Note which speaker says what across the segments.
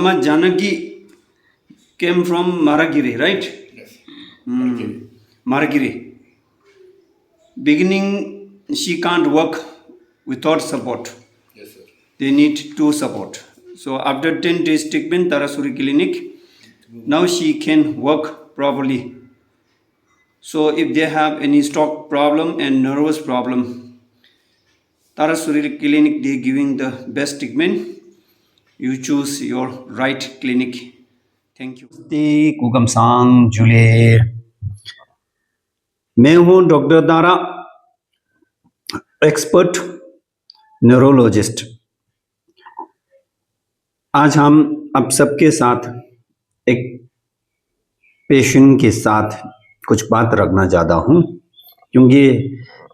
Speaker 1: Amma Janaki came from Maragiri, right?
Speaker 2: Yes.
Speaker 1: Maragiri. Beginning, she can't work without support.
Speaker 2: Yes, sir.
Speaker 1: They need to support. So after 10 days treatment, Tarasuri Clinic, now she can work properly. So if they have any stroke problem and nervous problem, Tarasuri Clinic, they giving the best treatment. You choose your right clinic. Thank you. कुकमसांग जुलेर, मैं हूं doctor Dara, expert neurologist. आज हम आप सबके साथ एक patient के साथ कुछ बात रखना चाहता हूं, क्योंकि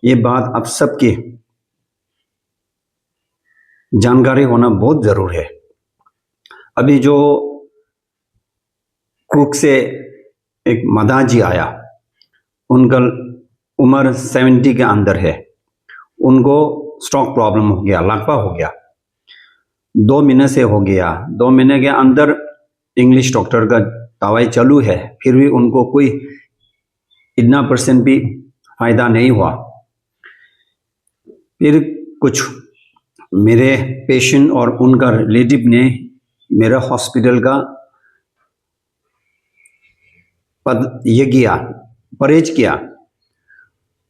Speaker 1: ये बात आप सबकी जानकारी होना बहुत जरूर है। अभी जो कुक से एक मदाजी आया, उनका उम्र 70 के अंदर है, उनको स्ट्रोक प्रॉब्लम हो गया, लगभग हो गया, 2 महीने से हो गया। 2 महीने के अंदर इंग्लिश डॉक्टर का दवाई चालू है, फिर भी उनको कोई इतना % भी फायदा नहीं हुआ। फिर कुछ मेरे पेशेंट और उनका रिलेटिव ने मेरा हॉस्पिटल का ये किया, परहेज किया।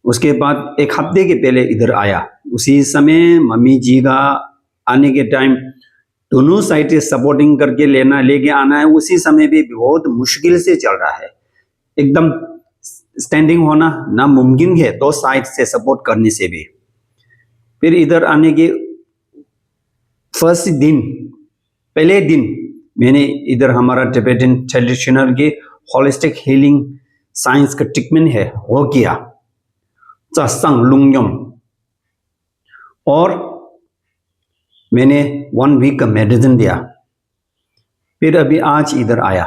Speaker 1: उसके बाद 1 हफ्ते के पहले इधर आया। उसी समय मम्मी जी का आने के टाइम दोनों साइड से सपोर्टिंग करके लेके आना है। उसी समय भी बहुत मुश्किल से चल रहा है, एकदम स्टैंडिंग होना नामुमकिन है, 2 साइड से सपोर्ट करने से भी। फिर इधर आने के फर्स्ट दिन, पहले दिन मैंने इधर हमारा टिबेटन ट्रेडिशनल के होलिस्टिक हीलिंग साइंस का ट्रीटमेंट है वो किया, चासंग लुंगयम, और मैंने 1 वीक का मेडिसिन दिया। फिर अभी आज इधर आया,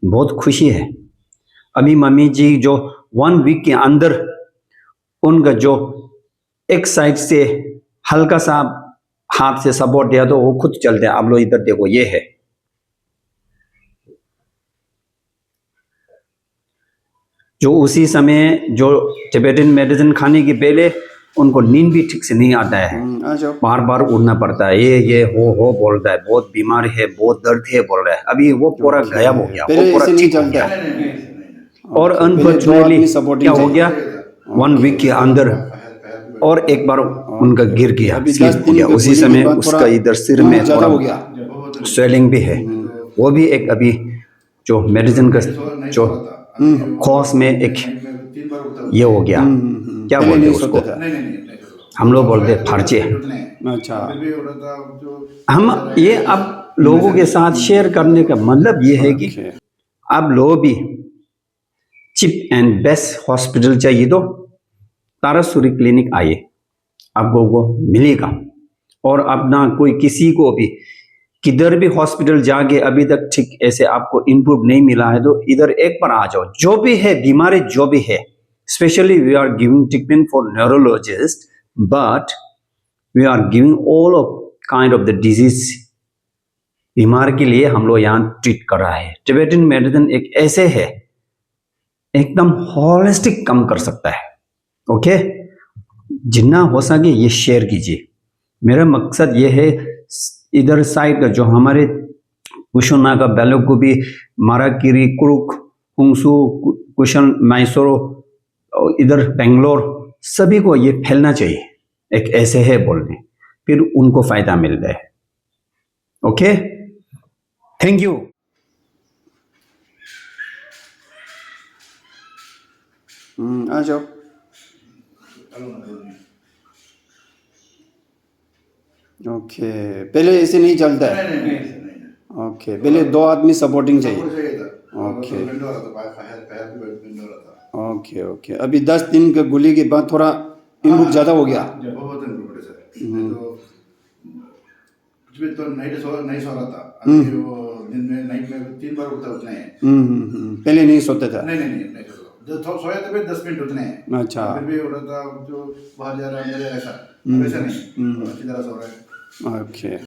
Speaker 1: बहुत खुशी है। अभी मम्मी जी जो 1 वीक के अंदर उनका जो एक साइड से हल्का सा हाथ से सपोर्ट दिया तो वो खुद चलते हैं। आप लोग इधर देखो, ये है। जो उसी समय जो टिबेटन मेडिसिन खाने के पहले उनको नींद भी ठीक से नहीं आता है, बार बार उड़ना पड़ता है, ये हो बोलता है, बहुत बीमार है, बहुत दर्द है बोल रहा है। अभी वो पूरा गायब हो गया, वो पूरा ठीक हो गया। और अनफॉर्चुनेटली क्या हो गया, 1 वीक के अंदर और एक बार उनका गिर गया, स्लिप हो गया। उसी समय उसका इधर सिर में थोड़ा स्वेलिंग भी है। वो भी एक अभी जो मेडिसिन का जो कोर्स में एक ये हो गया, क्या बोलते हैं उसको, हम लोग बोलते हैं फर्चे। अच्छा, हम ये अब लोगों के साथ शेयर करने का मतलब ये है कि आप लोग भी चीप एंड बेस्ट हॉस्पिटल चाहिए तो तारासुरी क्लिनिक आइए, आपको वो मिलेगा। और अपना कोई किसी को भी किधर भी हॉस्पिटल जाके अभी तक ठीक ऐसे आपको इम्प्रूव नहीं मिला है तो इधर एक बार आ जाओ। जो भी है बीमारी, जो भी है, specially we are giving treatment for neurologist, but we are giving all of kind of the disease. बीमार के लिए हम लोग यहाँ ट्रीट कर रहा है। टिबेटन मेडिसिन एक ऐसे है, एकदम होलिस्टिक काम कर सकता है। ओके, जितना हो सके ये शेयर कीजिए। मेरा मकसद ये है, इधर साइड का जो हमारे कुशना का बेलोगुबी, माराकिरी, कुरुक, हुंगसू, कुशन, मैसूर, इधर बेंगलोर, सभी को ये फैलना चाहिए। एक ऐसे है बोलने, फिर उनको फायदा मिलता है। Okay, thank you. आ जाओ। ओके, पहले ऐसे नहीं चलता है। ओके, पहले 2 आदमी सपोर्टिंग चाहिए। ओके ओके ओके, अभी 10 दिन के गोली के बाद थोड़ा इम्प्रूव ज़्यादा हो गया।
Speaker 2: कुछ भी तो नहीं सो रहा था। अभी वो दिन में नाइट में 3 बार उठता उठना है।
Speaker 1: पहले नहीं सोता था।
Speaker 2: नहीं जो सोया था 10 मिनट उठने हैं।
Speaker 1: अच्छा,
Speaker 2: फिर भी उठा था, जो बाहर जा रहा है ऐसा नहीं, अच्छी तरह सो रहा है।
Speaker 1: ओके।